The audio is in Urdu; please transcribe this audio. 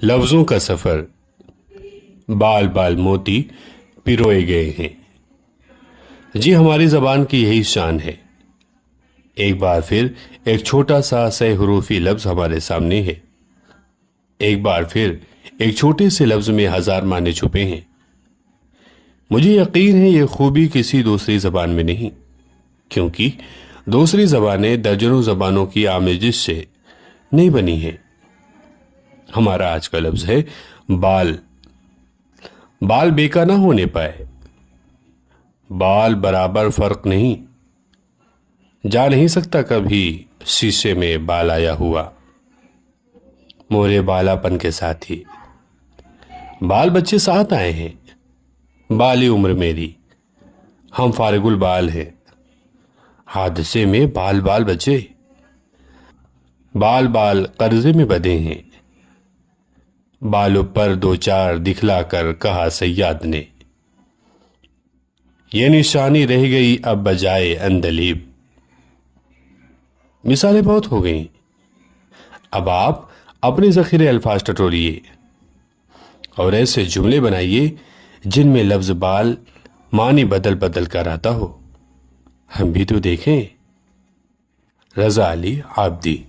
لفظوں کا سفر، بال بال موتی پروئے گئے ہیں۔ جی ہماری زبان کی یہی شان ہے۔ ایک بار پھر ایک چھوٹا سا سہ حروفی لفظ ہمارے سامنے ہے۔ ایک بار پھر ایک چھوٹے سے لفظ میں ہزار معنی چھپے ہیں۔ مجھے یقین ہے یہ خوبی کسی دوسری زبان میں نہیں، کیونکہ دوسری زبانیں درجنوں زبانوں کی آمیزش سے نہیں بنی ہیں۔ ہمارا آج کا لفظ ہے بال۔ بال بیکا نہ ہونے پائے، بال برابر فرق نہیں، جا نہیں سکتا کبھی شیشے میں بال آیا ہوا، مورے بالا پن کے ساتھ ہی بال بچے ساتھ آئے ہیں، بالی عمر میری، ہم فارغ البال ہیں، حادثے میں بال بال بچے، بال بال قرضے میں بدے ہیں، بالوں پر دو چار دکھلا کر کہا صیاد نے، یہ نشانی رہ گئی اب بجائے اندلیب۔ مثالیں بہت ہو گئیں، اب آپ اپنے ذخیرے الفاظ ٹٹولیے اور ایسے جملے بنائیے جن میں لفظ بال معنی بدل بدل کر آتا ہو۔ ہم بھی تو دیکھیں۔ رضا علی عابدی۔